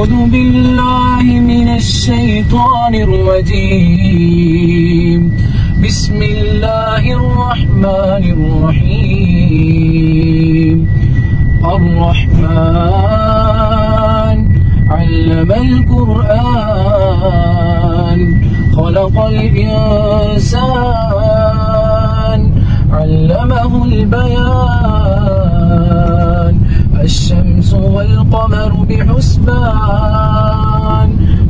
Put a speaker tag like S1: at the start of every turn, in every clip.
S1: أعوذ بالله من الشيطان الرجيم. بسم الله الرحمن الرحيم. الرحمن علم القرآن خلق الإنسان علمه البيان. الشمس والقمر بحسبان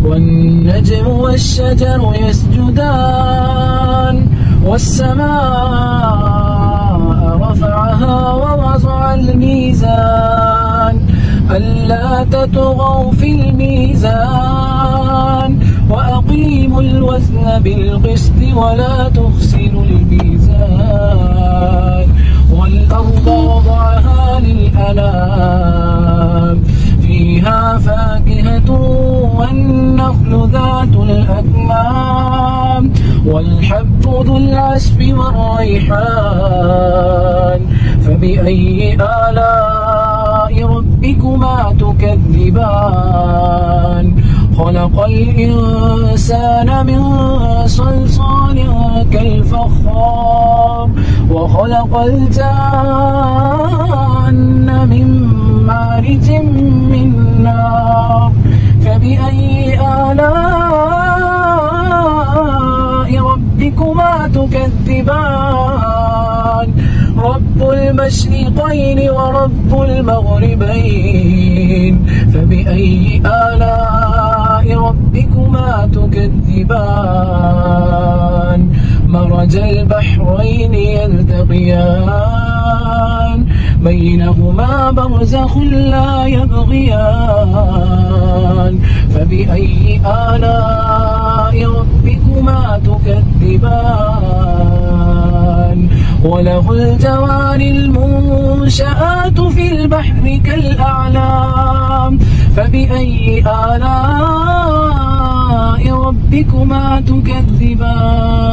S1: والنجم والشجر يسجدان. والسماء رفعها ووضع الميزان ألا تطغوا في الميزان وأقيموا الوزن بالقسط ولا تخسروا الميزان. والأرض وضعها للأنام فيها فاكهة والنخل ذات الأكمام والحب ذو العصف والريحان. فبأي آلاء ربكما تكذبان؟ خلق الإنسان من صلصال كالفخار وخلق الجان من مارج من نار. فبأي آلاء ربكما تكذبان؟ رب المشرقين ورب المغربين. فبأي آلاء ربكما تكذبان؟ مرج البحرين يلتقيان بينهما برزخ لا يبغيان. فبأي آلاء ربكما تكذبان؟ وله الجوار المنشآت في البحر كالأعلام. فبأي آلاء ربكما تكذبان؟